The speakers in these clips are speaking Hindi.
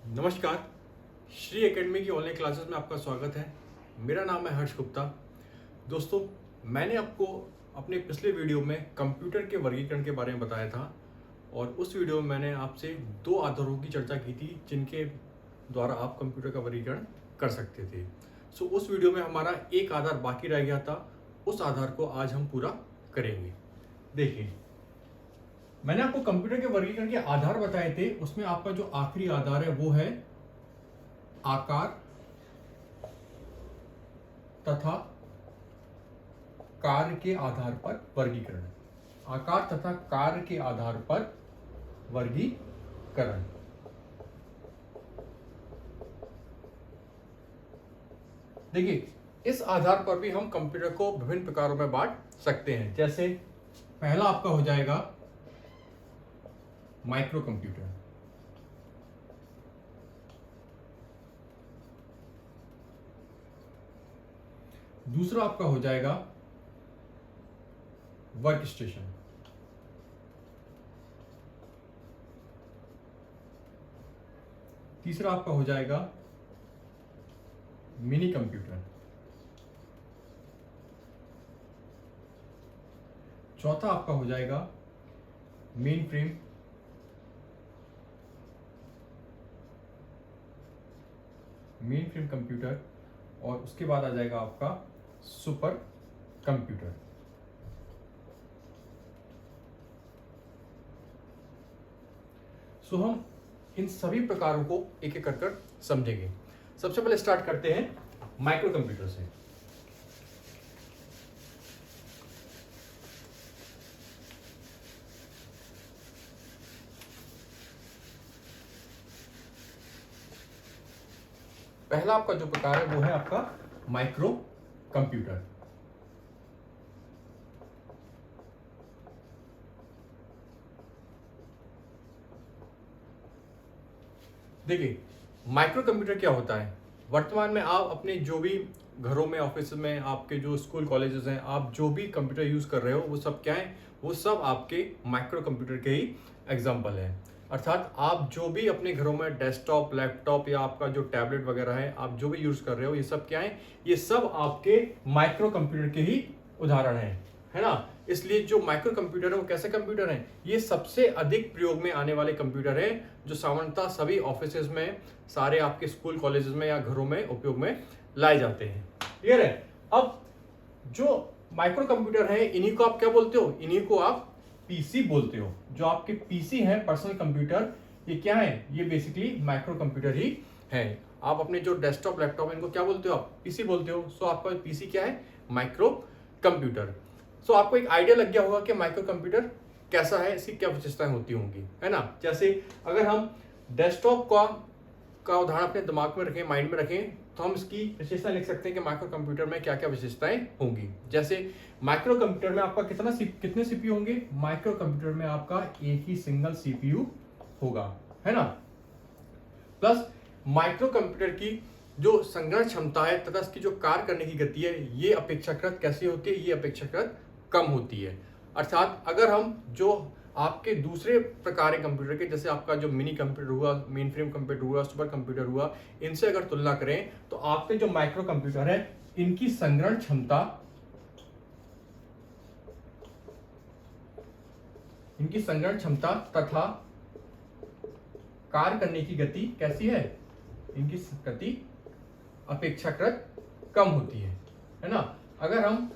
नमस्कार। श्री एकेडमी की ऑनलाइन क्लासेस में आपका स्वागत है। मेरा नाम है हर्ष गुप्ता। दोस्तों, मैंने आपको अपने पिछले वीडियो में कंप्यूटर के वर्गीकरण के बारे में बताया था और उस वीडियो में मैंने आपसे दो आधारों की चर्चा की थी जिनके द्वारा आप कंप्यूटर का वर्गीकरण कर सकते थे। उस वीडियो में हमारा एक आधार बाकी रह गया था, उस आधार को आज हम पूरा करेंगे। देखिए, मैंने आपको कंप्यूटर के वर्गीकरण के आधार बताए थे, उसमें आपका जो आखिरी आधार है वो है आकार तथा कार्य के आधार पर वर्गीकरण। आकार तथा कार्य के आधार पर वर्गीकरण। देखिए, इस आधार पर भी हम कंप्यूटर को विभिन्न प्रकारों में बांट सकते हैं। जैसे पहला आपका हो जाएगा माइक्रो कंप्यूटर, दूसरा आपका हो जाएगा वर्क स्टेशन, तीसरा आपका हो जाएगा मिनी कंप्यूटर, चौथा आपका हो जाएगा मेन फ्रेम, कंप्यूटर और उसके बाद आ जाएगा आपका सुपर कंप्यूटर। हम इन सभी प्रकारों को एक एक कर समझेंगे। सबसे पहले स्टार्ट करते हैं माइक्रो कंप्यूटर से। पहला आपका जो प्रकार है वो है आपका माइक्रो कंप्यूटर। देखिए, माइक्रो कंप्यूटर क्या होता है। वर्तमान में आप अपने जो भी घरों में, ऑफिस में, आपके जो स्कूल कॉलेजेस हैं, आप जो भी कंप्यूटर यूज कर रहे हो वो सब क्या है, वो सब आपके माइक्रो कंप्यूटर के ही एग्जाम्पल है। अर्थात आप जो भी अपने घरों में डेस्कटॉप, लैपटॉप या आपका जो टैबलेट वगैरह है, आप जो भी यूज कर रहे हो, ये सब क्या है, ये सब आपके माइक्रो कंप्यूटर के ही उदाहरण है ना। इसलिए जो माइक्रो कंप्यूटर है वो कैसे कंप्यूटर है, ये सबसे अधिक प्रयोग में आने वाले कंप्यूटर है जो सामान्यतः सभी ऑफिसेज में, सारे आपके स्कूल कॉलेजेस में या घरों में उपयोग में लाए जाते हैं। क्लियर है। अब जो माइक्रो कंप्यूटर है, इन्हीं को आप क्या बोलते हो, इन्हीं को आप पीसी बोलते हो। जो आपके पीसी है, पर्सनल कंप्यूटर, ये क्या है, ये बेसिकली माइक्रो कंप्यूटर ही है। आप अपने जो डेस्कटॉप, लैपटॉप, इनको क्या बोलते हो, आप पीसी बोलते हो। सो आपका पीसी क्या है, माइक्रो कंप्यूटर। आपको एक आइडिया लग गया होगा कि माइक्रो कंप्यूटर कैसा है, इसकी क्या विशेषताएं होती होंगी, है ना। जैसे अगर हम डेस्कटॉप का उदाहरण अपने दिमाग में रखें, माइंड में रखें, तो हम इसकी विशेषता लिख सकते हैं कि माइक्रो कंप्यूटर में क्या क्या विशेषताएं होंगी। जैसे माइक्रो कंप्यूटर में आपका कितने सीपीयू होंगे, माइक्रो कंप्यूटर में आपका एक ही सिंगल सीपीयू होगा, है ना। प्लस माइक्रो कंप्यूटर की जो संग्रहण क्षमता है तथा इसकी जो कार्य करने की गति है, ये अपेक्षाकृत कैसी होती है, ये अपेक्षाकृत कम होती है। अर्थात अगर हम जो आपके दूसरे प्रकार के कंप्यूटर के, जैसे आपका जो मिनी कंप्यूटर हुआ, मेन फ्रेम कंप्यूटर हुआ, सुपर कंप्यूटर हुआ, इनसे अगर तुलना करें तो आपके जो माइक्रो कंप्यूटर है, इनकी संग्रहण क्षमता तथा कार्य करने की गति कैसी है, इनकी गति अपेक्षाकृत कम होती है ना। अगर हम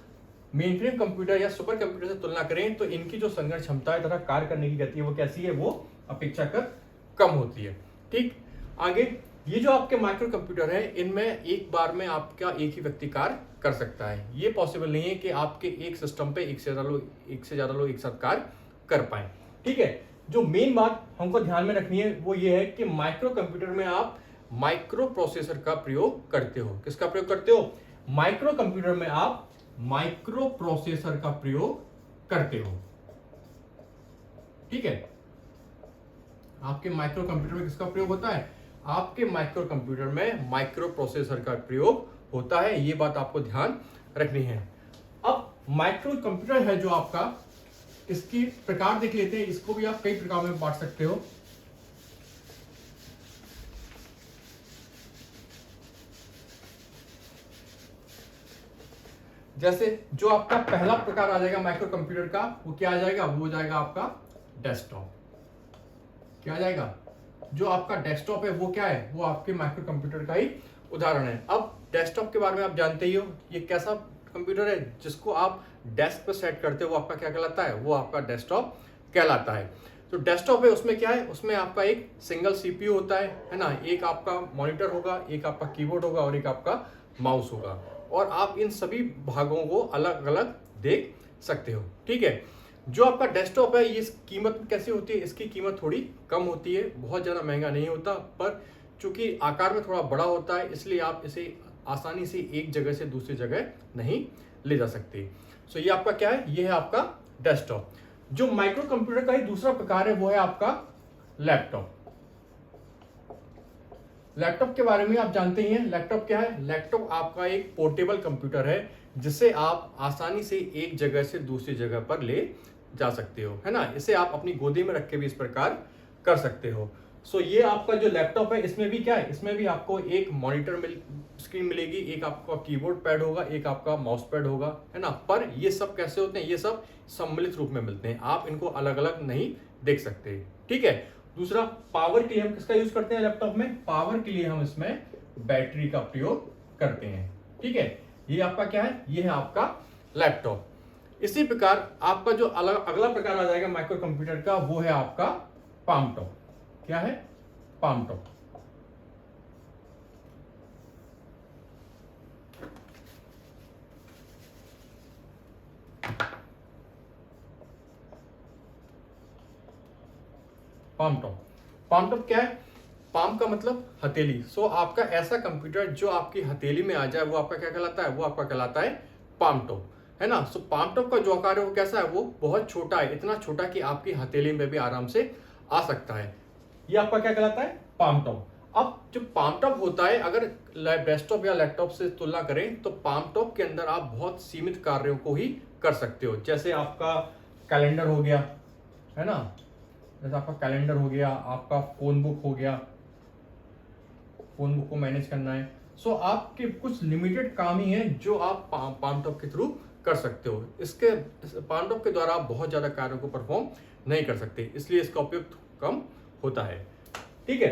मेन फ्रेम कंप्यूटर या सुपर कंप्यूटर से तुलना करें तो इनकी जो संग्रहण क्षमता है तथा कार्य करने की गति है वो कैसी है, वो अपेक्षाकृत कम होती है। ठीक, आगे ये जो आपके माइक्रो कंप्यूटर है, इनमें एक बार में आपका एक ही व्यक्ति कार्य कर सकता है। ये पॉसिबल नहीं है कि आपके एक सिस्टम पे एक से ज्यादा लोग एक साथ कार्य कर पाए। ठीक है, जो मेन बात हमको ध्यान में रखनी है वो ये है कि माइक्रो कंप्यूटर में आप माइक्रो प्रोसेसर का प्रयोग करते हो। किसका प्रयोग करते हो, माइक्रो कंप्यूटर में आप माइक्रो प्रोसेसर का प्रयोग करते हो। ठीक है, आपके माइक्रो कंप्यूटर में किसका प्रयोग होता है, आपके माइक्रो कंप्यूटर में माइक्रो प्रोसेसर का प्रयोग होता है। ये बात आपको ध्यान रखनी है। अब माइक्रो कंप्यूटर है जो आपका, इसकी प्रकार देख लेते हैं। इसको भी आप कई प्रकार में बांट सकते हो। जैसे जो आपका पहला प्रकार आ जाएगा माइक्रो कंप्यूटर का, वो क्या आ जाएगा, वो हो जाएगा आपका डेस्कटॉप। क्या आ जाएगा, जो आपका डेस्कटॉप है वो क्या है, वो आपके माइक्रो कंप्यूटर का ही उदाहरण है। अब डेस्कटॉप के बारे में आप जानते ही हो, ये कैसा कंप्यूटर है जिसको आप डेस्क पर सेट करते हो, वो आपका क्या कहलाता है, वो आपका डेस्कटॉप कहलाता है। तो डेस्कटॉप है, उसमें क्या है, उसमें आपका एक सिंगल सीपीयू होता है ना, एक आपका मॉनिटर होगा, एक आपका कीबोर्ड होगा और एक आपका माउस होगा, और आप इन सभी भागों को अलग अलग देख सकते हो। ठीक है, जो आपका डेस्कटॉप है ये कीमत कैसी होती है, इसकी कीमत थोड़ी कम होती है, बहुत ज़्यादा महंगा नहीं होता, पर चूंकि आकार में थोड़ा बड़ा होता है इसलिए आप इसे आसानी से एक जगह से दूसरी जगह नहीं ले जा सकते। सो ये आपका क्या है, ये है आपका डेस्कटॉप। जो माइक्रो कंप्यूटर का ही दूसरा प्रकार है वो है आपका लैपटॉप। लैपटॉप के बारे में आप जानते ही हैं, लैपटॉप क्या है, लैपटॉप आपका एक पोर्टेबल कंप्यूटर है जिसे आप आसानी से एक जगह से दूसरी जगह पर ले जा सकते हो, है ना। इसे आप अपनी गोदी में रख के भी इस प्रकार कर सकते हो। सो ये आपका जो लैपटॉप है इसमें भी क्या है, इसमें भी आपको एक मॉनिटर स्क्रीन मिलेगी, एक आपका कीबोर्ड पैड होगा, एक आपका माउस पैड होगा, है ना। पर ये सब कैसे होते हैं, ये सब सम्मिलित रूप में मिलते हैं, आप इनको अलग अलग नहीं देख सकते। ठीक है, दूसरा पावर के लिए हम किसका यूज करते हैं लैपटॉप में, पावर के लिए हम इसमें बैटरी का प्रयोग करते हैं। ठीक है, ये आपका क्या है, ये है आपका लैपटॉप। इसी प्रकार आपका जो अगला प्रकार आ जाएगा माइक्रो कंप्यूटर का, वो है आपका पाम टॉप। क्या है, palm top. Palm top, palm top क्या है, पाम का मतलब हथेली। सो आपका ऐसा कंप्यूटर जो आपकी हथेली में आ जाए वो आपका क्या कहलाता है, वो आपका कहलाता है पाम टॉप, है ना। सो पाम टॉप का जो आकार है वो कैसा है, वो बहुत छोटा है, इतना छोटा कि आपकी हथेली में भी आराम से आ सकता है। ये आपका क्या कहलाता है, पाम टॉप। अब जो पाम टॉप होता है, अगर डेस्कटॉप या लैपटॉप से तुलना करें तो पाम टॉप के अंदर आप बहुत सीमित कार्यों को ही कर सकते हो। जैसे आपका कैलेंडर हो गया, है ना, जैसे आपका कैलेंडर हो गया, आपका फोन बुक हो गया, फोन बुक को मैनेज करना है। सो आपके कुछ लिमिटेड काम ही हैं जो आप पाम टॉप के थ्रू कर सकते हो। इसके पाम टॉप के द्वारा आप बहुत ज्यादा कार्यों को परफॉर्म नहीं कर सकते, इसलिए इसका उपयोग कम होता है। ठीक है,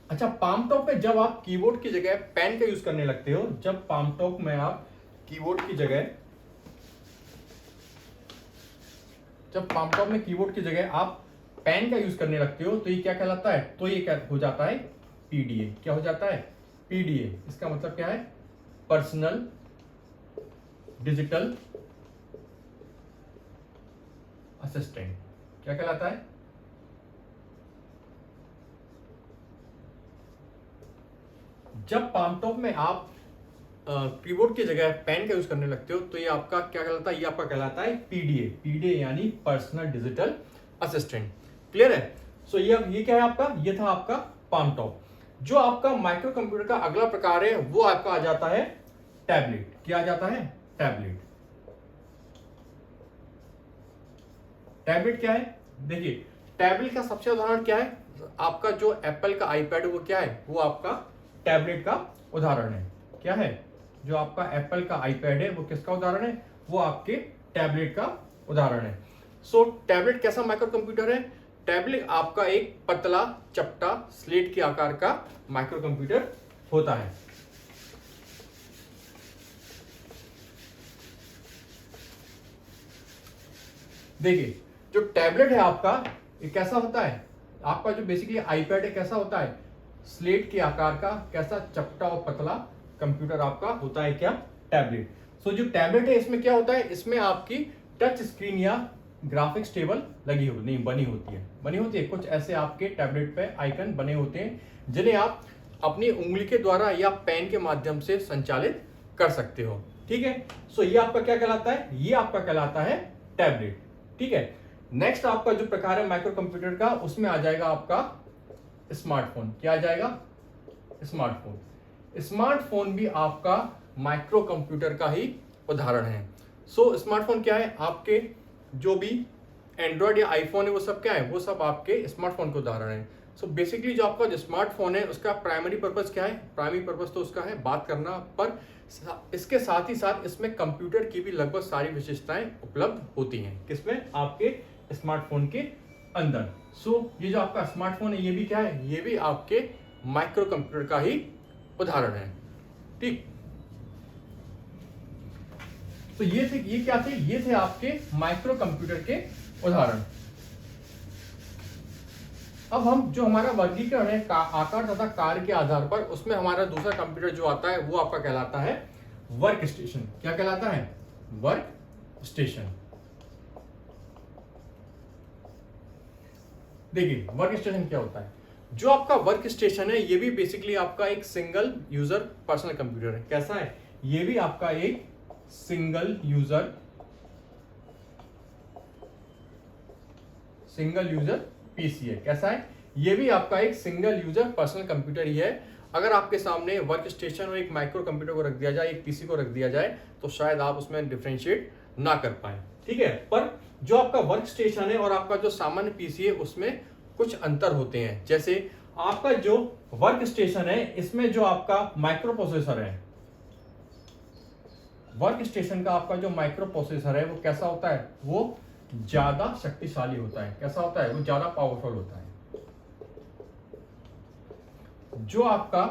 अच्छा, पाम टॉप में जब आप कीबोर्ड की जगह पेन का यूज करने लगते हो, जब पाम टॉप में आप कीबोर्ड की जगह जब पाम टॉप में कीबोर्ड की जगह आप पेन का यूज करने लगते हो तो ये क्या कहलाता है, तो ये क्या हो जाता है, पीडीए। क्या हो जाता है, पीडीए। इसका मतलब क्या है, पर्सनल डिजिटल असिस्टेंट। क्या कहलाता है, जब पाम टॉप में आप कीबोर्ड की जगह पेन का यूज करने लगते हो तो ये आपका क्या कहलाता है, ये आपका कहलाता है पीडीए। पीडीए यानी पर्सनल डिजिटल असिस्टेंट। क्लियर है। सो ये क्या है आपका, ये था आपका पाम टॉप। जो आपका माइक्रो कंप्यूटर का अगला प्रकार है वो आपका आ जाता है टैबलेट। क्या आ जाता है, टैबलेट। टैबलेट क्या है, देखिए टैबलेट का सबसे उदाहरण क्या है, आपका जो एप्पल का आईपैड वो क्या है, वो आपका टैबलेट का उदाहरण है। क्या है, जो आपका एप्पल का आईपैड है वो किसका उदाहरण है, वो आपके टैबलेट का उदाहरण है। सो टैबलेट कैसा माइक्रो कंप्यूटर है, टैबलेट आपका एक पतला चपटा स्लेट के आकार का माइक्रो कंप्यूटर होता है। देखिए जो टैबलेट है आपका, ये कैसा होता है, आपका जो बेसिकली आईपैड है कैसा होता है, स्लेट के आकार का कैसा चपटा और पतला कंप्यूटर आपका होता है क्या, टैबलेट। सो जो टैबलेट है इसमें क्या होता है, इसमें आपकी टच स्क्रीन या ग्राफिक्स टेबल लगी हो नहीं बनी होती है कुछ ऐसे आपके टैबलेट पे आइकन बने होते हैं जिन्हें आप अपनी उंगली के द्वारा या पेन के माध्यम से संचालित कर सकते हो। ठीक है, सो ये आपका क्या कहलाता है, ये आपका कहलाता है टैबलेट। ठीक है, नेक्स्ट आपका जो प्रकार है माइक्रो कंप्यूटर का, उसमें आ जाएगा आपका स्मार्टफोन। क्या आ जाएगा, स्मार्टफोन। स्मार्टफोन भी आपका माइक्रो कंप्यूटर का ही उदाहरण है। सो स्मार्टफोन क्या है, आपके जो भी एंड्रॉयड या आईफोन है वो सब क्या है, वो सब आपके स्मार्टफोन के उदाहरण है। सो बेसिकली जो आपका जो स्मार्टफोन है उसका प्राइमरी पर्पस क्या है, प्राइमरी पर्पस तो उसका है बात करना, पर इसके साथ ही साथ इसमें कंप्यूटर की भी लगभग सारी विशेषताएं उपलब्ध होती हैं। किसमें? आपके स्मार्टफोन के अंदर। ये जो आपका स्मार्टफोन है ये भी क्या है? ये भी आपके माइक्रो कंप्यूटर का ही उदाहरण है। ठीक, तो ये क्या थे? ये थे आपके माइक्रो कंप्यूटर के उदाहरण। अब हम जो हमारा वर्गीकरण है आकार तथा कार्य के आधार पर, उसमें हमारा दूसरा कंप्यूटर जो आता है वो आपका कहलाता है वर्क स्टेशन। क्या कहलाता है? Work station. देखिए वर्क स्टेशन क्या होता है। जो आपका वर्क स्टेशन है ये भी बेसिकली आपका एक सिंगल यूजर पर्सनल कंप्यूटर है। कैसा है? ये भी आपका एक सिंगल यूजर पीसी है। कैसा है? ये भी आपका एक सिंगल यूजर पर्सनल कंप्यूटर ही है। अगर आपके सामने वर्क स्टेशन और एक माइक्रो कंप्यूटर को रख दिया जाए, एक पीसी को रख दिया जाए, तो शायद आप उसमें डिफरेंशिएट ना कर पाए। ठीक है, पर जो आपका वर्क स्टेशन है और आपका जो सामान्य पीसी है उसमें कुछ अंतर होते हैं। जैसे आपका जो वर्क स्टेशन है इसमें जो आपका माइक्रो प्रोसेसर है, वर्क स्टेशन का आपका जो माइक्रो प्रोसेसर है वो कैसा होता है? वो ज्यादा शक्तिशाली होता है। कैसा होता है? वो ज्यादा पावरफुल होता है। जो आपका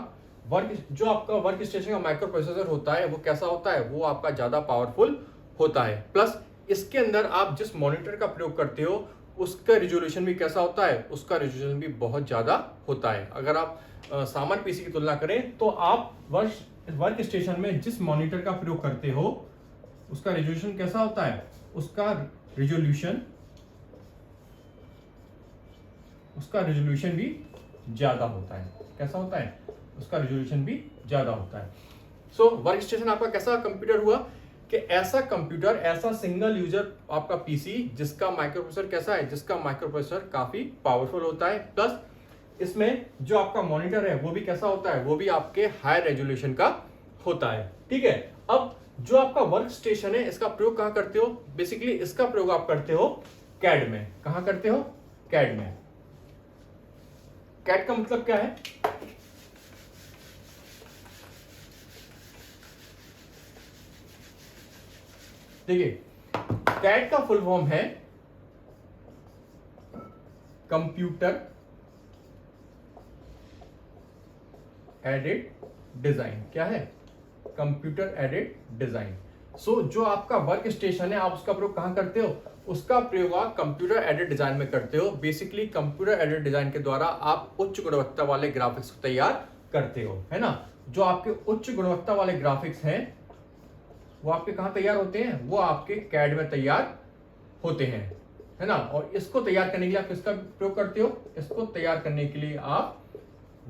वर्क स्टेशन का माइक्रो प्रोसेसर होता है वो कैसा होता है? वो आपका ज्यादा पावरफुल होता है। प्लस इसके अंदर आप जिस मॉनिटर का प्रयोग करते हो उसका रिजोल्यूशन भी कैसा होता है? उसका रिजोल्यूशन भी बहुत ज्यादा होता है। अगर आप सामान्य पीसी की तुलना करें तो आप वर्क स्टेशन में जिस मॉनिटर का प्रयोग करते हो उसका रिजोल्यूशन कैसा होता है? उसका रिजोल्यूशन भी ज्यादा होता है। कैसा होता है? उसका रिजोल्यूशन भी ज्यादा होता है। वर्क स्टेशन आपका कैसा कंप्यूटर हुआ कि ऐसा कंप्यूटर, ऐसा सिंगल यूजर आपका पीसी जिसका माइक्रो प्रोसेसर कैसा है? जिसका माइक्रो प्रोसेसर काफी पावरफुल होता है। प्लस इसमें जो आपका मॉनिटर है वो भी कैसा होता है? वो भी आपके हाई रेजोल्यूशन का होता है। ठीक है, अब जो आपका वर्क स्टेशन है इसका प्रयोग कहां करते हो? बेसिकली इसका प्रयोग आप करते हो कैड में। कहां करते हो? कैड में। कैड का मतलब क्या है? देखिए कैड का फुल फॉर्म है कंप्यूटर एडेड डिजाइन। क्या है? Computer aided design. जो आपका वर्क स्टेशन है आप उसका प्रयोग कहां करते हो? उसका प्रयोग आप कंप्यूटर एडेड डिजाइन में करते हो। बेसिकली कंप्यूटर एडेड डिजाइन के द्वारा आप उच्च गुणवत्ता वाले ग्राफिक्स को तैयार करते हो, है ना। जो आपके उच्च गुणवत्ता वाले ग्राफिक्स हैं वो आपके कहां तैयार होते हैं? वो आपके कैड में तैयार होते हैं, है ना। और इसको तैयार करने के लिए आप किसका प्रयोग करते हो? इसको तैयार करने के लिए आप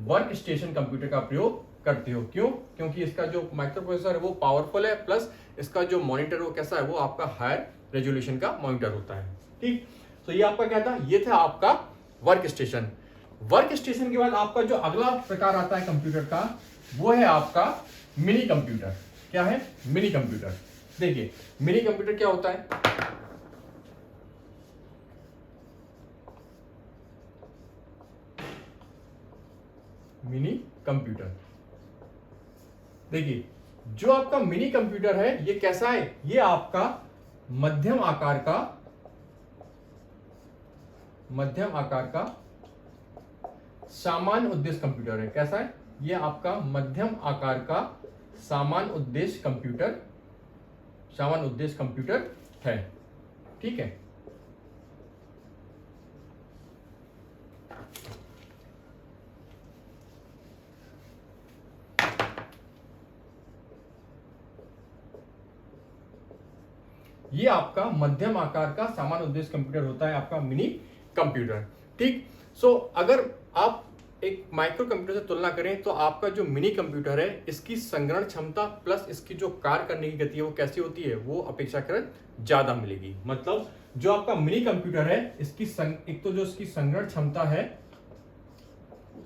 वर्क स्टेशन कंप्यूटर का प्रयोग करते हो। क्यों? क्योंकि इसका जो माइक्रो प्रोसेसर है वो पावरफुल है, प्लस इसका जो मॉनिटर वो कैसा है? वो आपका हायर रेजोल्यूशन का मॉनिटर होता है। ठीक, तो ये आपका क्या था? ये था आपका वर्क स्टेशन। वर्क स्टेशन के बाद आपका जो अगला प्रकार आता है कंप्यूटर का वो है आपका मिनी कंप्यूटर। क्या है? Mini computer. देखिए मिनी कंप्यूटर क्या होता है? मिनी कंप्यूटर, देखिए जो आपका मिनी कंप्यूटर है ये कैसा है? ये आपका मध्यम आकार का सामान्य उद्देश्य कंप्यूटर है। कैसा है? ये आपका मध्यम आकार का सामान्य उद्देश्य कंप्यूटर है। ठीक है, ये आपका मध्यम आकार का सामान्य उद्देश्य कंप्यूटर होता है आपका मिनी कंप्यूटर। ठीक, अगर आप एक माइक्रो कंप्यूटर से तुलना करें तो आपका जो मिनी कंप्यूटर है इसकी संग्रहण क्षमता प्लस इसकी जो कार्य करने की गति है वो कैसी होती है? वो अपेक्षाकृत ज्यादा मिलेगी। मतलब जो आपका मिनी कंप्यूटर है इसकी एक तो जो इसकी संग्रहण क्षमता है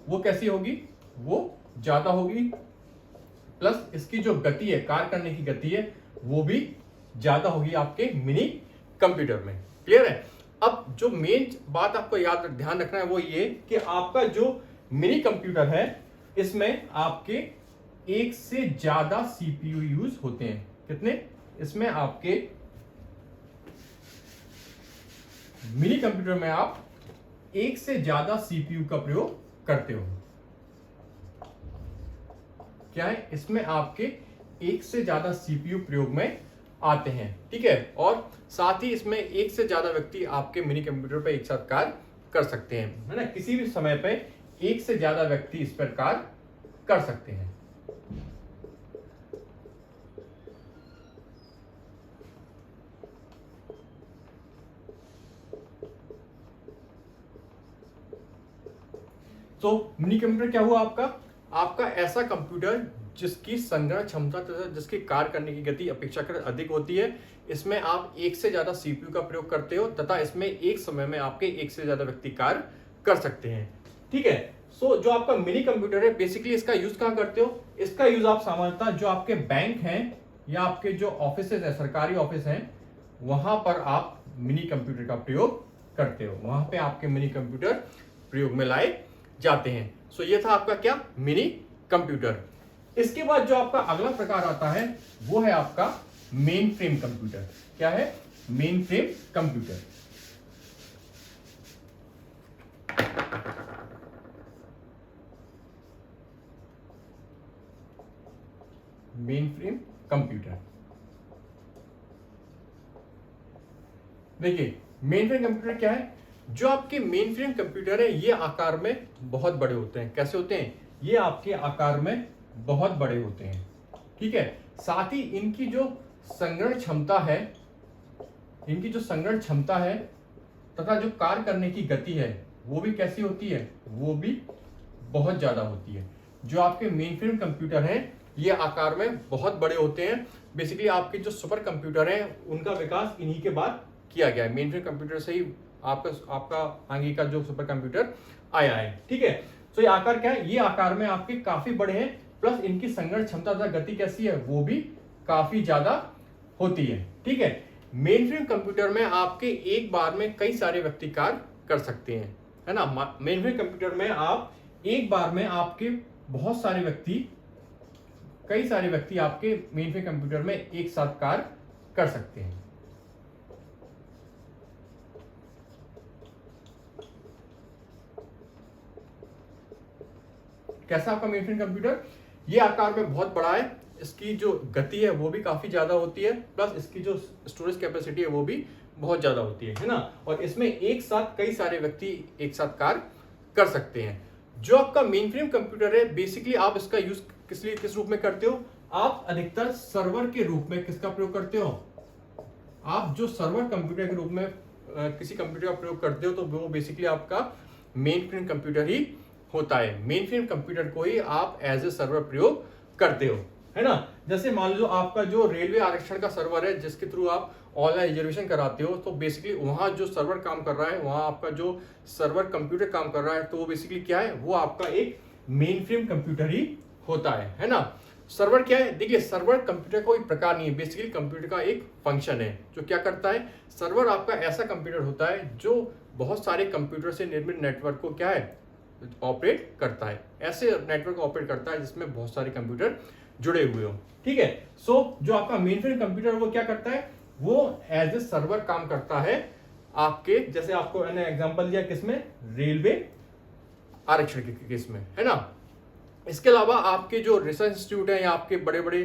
वो कैसी होगी? वो ज्यादा होगी, प्लस इसकी जो गति है, कार्य करने की गति है, वो भी ज्यादा होगी आपके मिनी कंप्यूटर में। क्लियर है? अब जो मेन बात आपको ध्यान रखना है वो ये कि आपका जो मिनी कंप्यूटर है इसमें आपके एक से ज्यादा सीपीयू यूज होते हैं। कितने? इसमें आपके मिनी कंप्यूटर में आप एक से ज्यादा सीपीयू का प्रयोग करते हो। क्या है? इसमें आपके एक से ज्यादा सीपीयू प्रयोग में आते हैं। ठीक है, और साथ ही इसमें एक से ज्यादा व्यक्ति आपके मिनी कंप्यूटर पर एक साथ कार्य कर सकते हैं, है ना। किसी भी समय पे एक से ज्यादा व्यक्ति इस पर कार्य कर सकते हैं। तो मिनी कंप्यूटर क्या हुआ आपका? आपका ऐसा कंप्यूटर जिसकी संग्रह क्षमता तथा जिसकी कार्य करने की गति अपेक्षाकृत अधिक होती है। इसमें आप एक से ज्यादा सीपीयू का प्रयोग करते हो तथा इसमें एक समय में आपके एक से ज्यादा व्यक्ति कार्य कर सकते हैं। ठीक है, सो जो आपका मिनी कंप्यूटर है, बेसिकली इसका यूज कहां करते हो? इसका यूज आप सामान्यतः जो आपके बैंक हैं या आपके जो ऑफिस है, सरकारी ऑफिस हैं, वहां पर आप मिनी कंप्यूटर का प्रयोग करते हो। वहां पे आपके मिनी कंप्यूटर प्रयोग में लाए जाते हैं। सो ये था आपका क्या? Mini computer. इसके बाद जो आपका अगला प्रकार आता है वो है आपका मेन फ्रेम कंप्यूटर। क्या है? Main frame computer. Main frame computer, देखिए मेन फ्रेम कंप्यूटर क्या है? जो आपके मेन फ्रेम कंप्यूटर है ये आकार में बहुत बड़े होते हैं। कैसे होते हैं? ये आपके आकार में बहुत बड़े होते हैं। ठीक है, साथ ही इनकी जो संग्रहण क्षमता है, तथा जो कार्य करने की गति है वो भी कैसी होती है? वो भी बहुत ज्यादा होती है। जो आपके मेन फ्रेम कंप्यूटर हैं ये आकार में बहुत बड़े होते हैं। बेसिकली आपके जो सुपर कंप्यूटर हैं उनका विकास इन्हीं के बाद किया गया है। मेन फ्रेम कंप्यूटर से ही आपका आगे का जो सुपर कंप्यूटर आया है। ठीक है, तो ये आकार क्या है? ये आकार में आपके काफी बड़े हैं, प्लस इनकी संग्रहण क्षमता तथा गति कैसी है? वो भी काफी ज्यादा होती है। ठीक है, मेन फ्रेम कंप्यूटर में आपके एक बार में कई सारे व्यक्ति कार्य कर सकते हैं, है ना। मेन फ्रेम कंप्यूटर में आप एक बार में आपके कई सारे व्यक्ति आपके मेन फ्रेम कंप्यूटर में एक साथ कार्य कर सकते हैं। कैसा आपका मेन फ्रेम कंप्यूटर? ये आकार में बहुत बड़ा है, इसकी जो गति है वो भी काफी ज्यादा होती है, प्लस इसकी जो स्टोरेज कैपेसिटी है वो भी बहुत ज्यादा होती है ना। और इसमें एक साथ कई सारे व्यक्ति एक साथ कार्य कर सकते हैं। जो आपका मेन फ्रेम कंप्यूटर है, बेसिकली आप इसका यूज किस रूप में करते हो? आप अधिकतर सर्वर के रूप में किसका प्रयोग करते हो? आप जो सर्वर कंप्यूटर के रूप में किसी कंप्यूटर का प्रयोग करते हो तो वो बेसिकली आपका मेन फ्रेम कंप्यूटर ही होता है। मेन फ्रेम कंप्यूटर को ही आप एज ए सर्वर प्रयोग करते हो, है ना। जैसे मान लो आपका जो रेलवे आरक्षण का सर्वर है जिसके थ्रू आप ऑनलाइन रिजर्वेशन कराते हो, तो बेसिकली वहां जो सर्वर काम कर रहा है, वहां आपका जो सर्वर कंप्यूटर काम कर रहा है, तो वो बेसिकली क्या है? वो आपका एक मेन फ्रेम कंप्यूटर ही होता है ना। सर्वर क्या है? देखिए सर्वर कंप्यूटर कोई प्रकार नहीं है, बेसिकली कंप्यूटर का एक फंक्शन है जो क्या करता है। सर्वर आपका ऐसा कंप्यूटर होता है जो बहुत सारे कंप्यूटर से निर्मित नेटवर्क को क्या है? ऑपरेट करता है। ऐसे नेटवर्क ऑपरेट करता है जिसमें बहुत सारे कंप्यूटर जुड़े हुए हो। ठीक है, सो जो आपका मेन फ्रेम कंप्यूटर वो क्या करता है? वो एज ए सर्वर काम करता है आपके, जैसे आपको मैंने एग्जांपल दिया किसमें? रेलवे आरक्षण के केस में, है ना। इसके अलावा आपके जो रिसर्च इंस्टीट्यूट है या आपके बड़े बड़े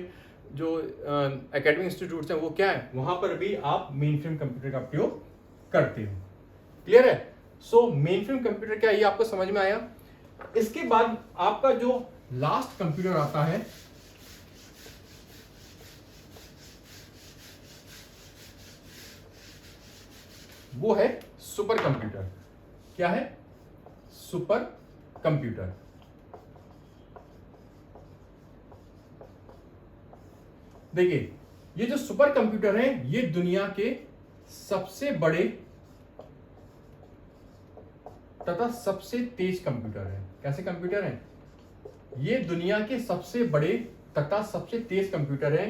जो एकेडमिक इंस्टीट्यूट हैं वो क्या है? वहां पर भी आप मेन फ्रेम कंप्यूटर का प्रयोग करते हो। क्लियर है? सो मेन फ्रेम कंप्यूटर क्या है ये आपको समझ में आया। इसके बाद आपका जो लास्ट कंप्यूटर आता है वो है सुपर कंप्यूटर। क्या है? Super computer. देखिए ये जो सुपर कंप्यूटर है ये दुनिया के सबसे बड़े तथा सबसे तेज कंप्यूटर है। कैसे कंप्यूटर है? ये दुनिया के सबसे बड़े तथा सबसे तेज कंप्यूटर है।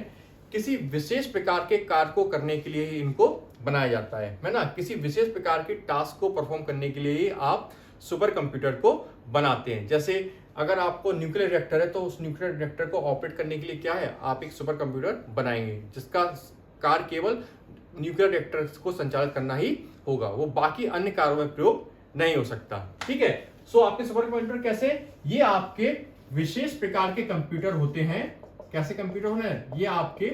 किसी विशेष प्रकार के कार्य को करने के लिए ही इनको बनाया जाता है ना। किसी विशेष प्रकार के टास्क को परफॉर्म करने के लिए ही आप सुपर कंप्यूटर को बनाते हैं। जैसे अगर आपको न्यूक्लियर रिएक्टर है तो उस न्यूक्लियर रिएक्टर को ऑपरेट करने के लिए क्या है, आप एक सुपर कंप्यूटर बनाएंगे जिसका कार्य केवल न्यूक्लियर रिएक्टर को संचालित करना ही होगा, वो बाकी अन्य कार्यों में प्रयोग नहीं हो सकता। ठीक है, सो आपके सुपर कंप्यूटर कैसे, ये आपके विशेष प्रकार के कंप्यूटर होते हैं। कैसे कंप्यूटर होने हैं, ये आपके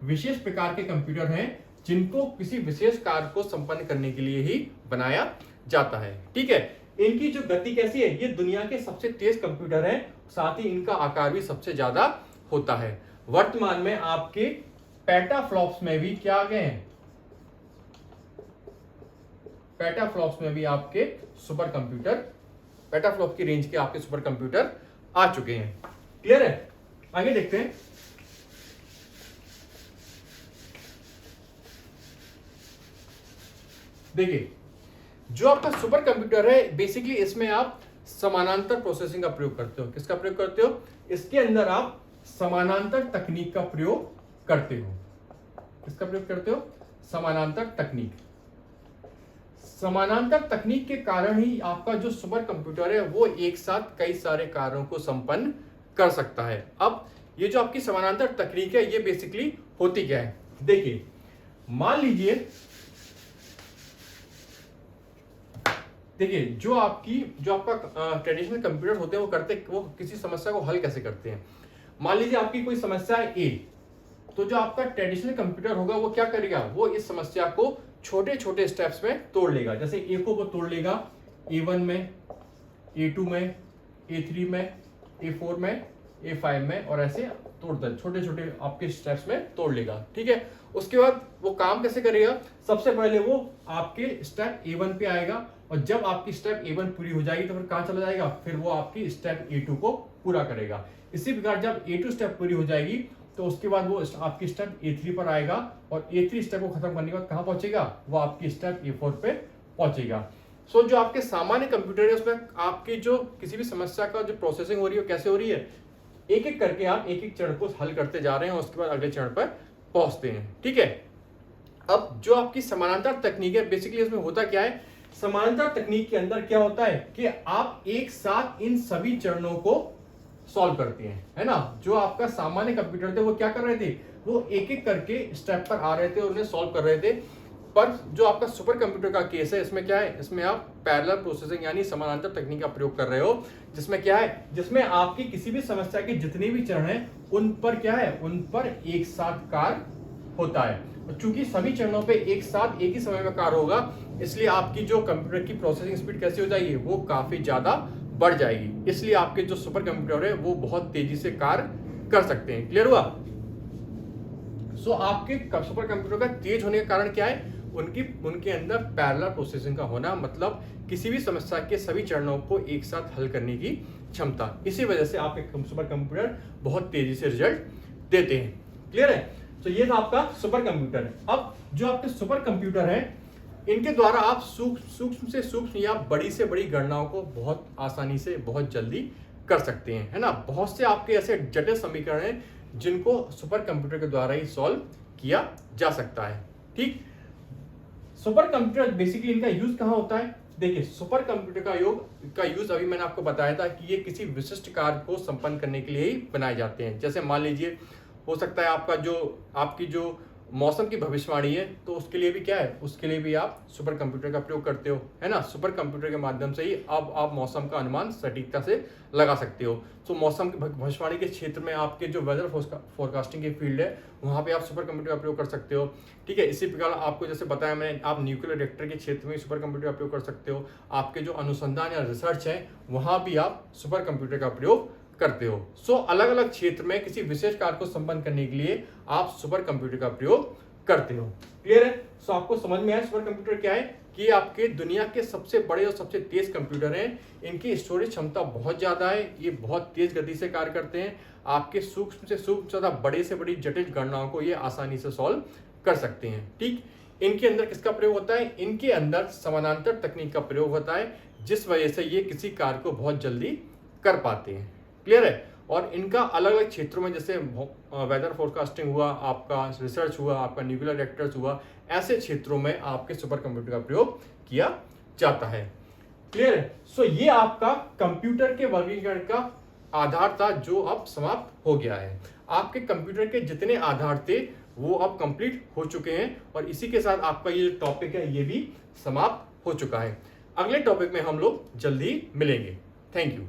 विशेष प्रकार के कंप्यूटर हैं जिनको किसी विशेष कार्य को संपन्न करने के लिए ही बनाया जाता है। ठीक है, इनकी जो गति कैसी है, ये दुनिया के सबसे तेज कंप्यूटर हैं, साथ ही इनका आकार भी सबसे ज्यादा होता है। वर्तमान में आपके पेटाफ्लॉप्स में भी क्या आ गए हैं, पेटाफ्लॉप्स में भी आपके सुपर कंप्यूटर, पेटाफ्लॉप की रेंज के आपके सुपर कंप्यूटर आ चुके हैं। क्लियर है, आगे देखते हैं। देखिए, जो आपका सुपर कंप्यूटर है बेसिकली इसमें आप समानांतर प्रोसेसिंग का प्रयोग करते हो। किसका प्रयोग करते हो, इसके अंदर आप समानांतर तकनीक का प्रयोग करते हो। किसका प्रयोग करते हो, समानांतर तकनीक। समानांतर तकनीक के कारण ही आपका जो सुपर कंप्यूटर है वो एक साथ कई सारे कार्यों को संपन्न कर सकता है। अब ये जो आपकी समानांतर तकनीक है ये बेसिकली होती क्या है, देखिए मान लीजिए, देखिए जो आपका ट्रेडिशनल कंप्यूटर होते हैं वो किसी समस्या को हल कैसे करते हैं। मान लीजिए आपकी कोई समस्या है ए, तो जो आपका ट्रेडिशनल कंप्यूटर होगा वो क्या करेगा, वो इस समस्या को छोटे छोटे स्टेप्स में तोड़ लेगा। जैसे ए को वो तोड़ लेगा A1 में, A2 में, A3 में, A4 में, A5 में, और ऐसे तोड़ छोटे छोटे आपके स्टेप्स में तोड़ लेगा। ठीक है, उसके बाद वो काम कैसे करेगा, सबसे पहले वो आपके स्टेप A1 पे आएगा, और जब आपकी स्टेप A1 पूरी हो जाएगी तो फिर कहां चला जाएगा, फिर वो आपकी स्टेप A2 को पूरा करेगा। इसी प्रकार जब A2 स्टेप पूरी हो जाएगी तो उसके बाद वो आपकी स्टेप A3 पर आएगा, और A3 स्टेप को खत्म करने के बाद कहां पहुंचेगा, वो आपकी स्टेप A4 पे पहुंचेगा। सो जो आपके सामान्य कंप्यूटर है उसमें आपकी जो किसी भी समस्या का जो प्रोसेसिंग हो रही है कैसे हो रही है, एक एक करके आप एक एक चरण को हल करते जा रहे हैं और उसके बाद अगले चरण पर पहुंचते हैं। ठीक है, अब जो आपकी समानांतर तकनीक है बेसिकली इसमें होता क्या है, समानांतर तकनीक के अंदर क्या होता है कि आप एक साथ इन सभी चरणों को सॉल्व करते हैं, है ना। जो आपका सामान्य कंप्यूटर थे वो क्या कर रहे थे, वो एक एक करके स्टेप पर आ रहे थे और उन्हें सॉल्व कर रहे थे। पर जो आपका सुपर कंप्यूटर का केस है इसमें क्या है, इसमें आप पैरेलल प्रोसेसिंग यानी समानांतर तकनीक का प्रयोग कर रहे हो, जिसमें क्या है, जिसमें आपकी किसी भी समस्या के जितने भी चरण हैं उन पर क्या है, उन पर एक साथ कार्य होता है। और चूंकि सभी चरणों पे एक साथ एक ही समय में कार्य होगा, इसलिए आपकी जो कंप्यूटर की प्रोसेसिंग स्पीड कैसी हो जाएगी, वो काफी ज्यादा बढ़ जाएगी। इसलिए आपके जो सुपर कंप्यूटर है वो बहुत तेजी से कार्य कर सकते हैं। क्लियर हुआ। सो आपके सुपर कंप्यूटर का तेज होने का कारण क्या है, उनके अंदर पैरेलल प्रोसेसिंग का होना, मतलब किसी भी समस्या के सभी चरणों को एक साथ हल करने की क्षमता। इसी वजह से आपके सुपर कंप्यूटर बहुत तेजी से रिजल्ट देते हैं। क्लियर है, तो ये था आपका सुपर कंप्यूटर। अब जो आपके सुपर कंप्यूटर है इनके द्वारा आप सूक्ष्म से सूक्ष्म या बड़ी से बड़ी गणनाओं को बहुत आसानी से बहुत जल्दी कर सकते हैं, है ना। बहुत से आपके ऐसे जटिल समीकरण हैं जिनको सुपर कंप्यूटर के द्वारा ही सॉल्व किया जा सकता है। ठीक, सुपर कंप्यूटर बेसिकली इनका यूज कहाँ होता है, देखिए सुपर कंप्यूटर का यूज अभी मैंने आपको बताया था कि ये किसी विशिष्ट कार्य को संपन्न करने के लिए ही बनाए जाते हैं। जैसे मान लीजिए हो सकता है आपकी जो मौसम की भविष्यवाणी है, तो उसके लिए भी क्या है, उसके लिए भी आप सुपर कंप्यूटर का प्रयोग करते हो, है ना। सुपर कंप्यूटर के माध्यम से ही अब आप मौसम का अनुमान सटीकता से लगा सकते हो। तो मौसम की भविष्यवाणी के क्षेत्र में आपके जो वेदर फोरकास्टिंग की फील्ड है वहाँ पे आप सुपर कंप्यूटर का प्रयोग कर सकते हो। ठीक है, इसी प्रकार आपको जैसे बताया मैंने, आप न्यूक्लियर रिएक्टर के क्षेत्र में सुपर कंप्यूटर का प्रयोग कर सकते हो। आपके जो अनुसंधान या रिसर्च है वहाँ भी आप सुपर कंप्यूटर का प्रयोग करते हो। सो अलग अलग क्षेत्र में किसी विशेष कार्य को संपन्न करने के लिए आप सुपर कंप्यूटर का प्रयोग करते हो। क्लियर है। सो आपको समझ में आया सुपर कंप्यूटर क्या है, कि आपके दुनिया के सबसे बड़े और सबसे तेज कंप्यूटर हैं। इनकी स्टोरेज क्षमता बहुत ज्यादा है, ये बहुत तेज गति से कार्य करते हैं। आपके सूक्ष्म से सूक्ष्म तथा बड़े से बड़ी जटिल गणनाओं को ये आसानी से सॉल्व कर सकते हैं। ठीक, इनके अंदर किसका प्रयोग होता है, इनके अंदर समानांतर तकनीक का प्रयोग होता है, जिस वजह से ये किसी कार्य को बहुत जल्दी कर पाते हैं। क्लियर है। और इनका अलग अलग क्षेत्रों में जैसे वेदर फोरकास्टिंग हुआ, आपका रिसर्च हुआ, आपका न्यूक्लियर रिएक्टर्स हुआ, ऐसे क्षेत्रों में आपके सुपर कंप्यूटर का प्रयोग किया जाता है। क्लियर है। सो ये आपका कंप्यूटर के वर्गीकरण का आधार था जो अब समाप्त हो गया है। आपके कंप्यूटर के जितने आधार थे वो अब कंप्लीट हो चुके हैं और इसी के साथ आपका ये टॉपिक है ये भी समाप्त हो चुका है। अगले टॉपिक में हम लोग जल्दी मिलेंगे। Thank you.